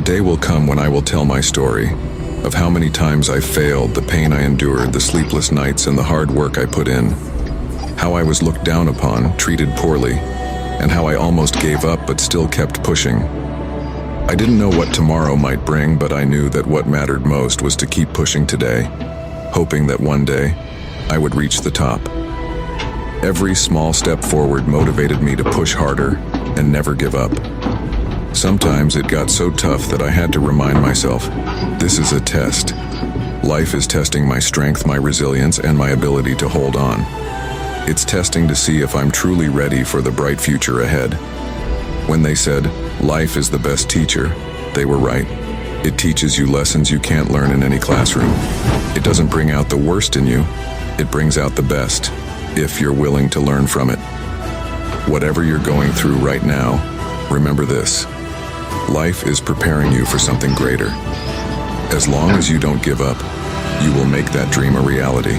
A day will come when I will tell my story of how many times I failed, the pain I endured, the sleepless nights, and the hard work I put in. How I was looked down upon, treated poorly, and how I almost gave up but still kept pushing. I didn't know what tomorrow might bring, but I knew that what mattered most was to keep pushing today, hoping that one day I would reach the top. Every small step forward motivated me to push harder and never give up. Sometimes it got so tough that I had to remind myself, this is a test. Life is testing my strength, my resilience, and my ability to hold on. It's testing to see if I'm truly ready for the bright future ahead. When they said, life is the best teacher, they were right. It teaches you lessons you can't learn in any classroom. It doesn't bring out the worst in you, it brings out the best, if you're willing to learn from it. Whatever you're going through right now, remember this. Life is preparing you for something greater. As long as you don't give up, you will make that dream a reality.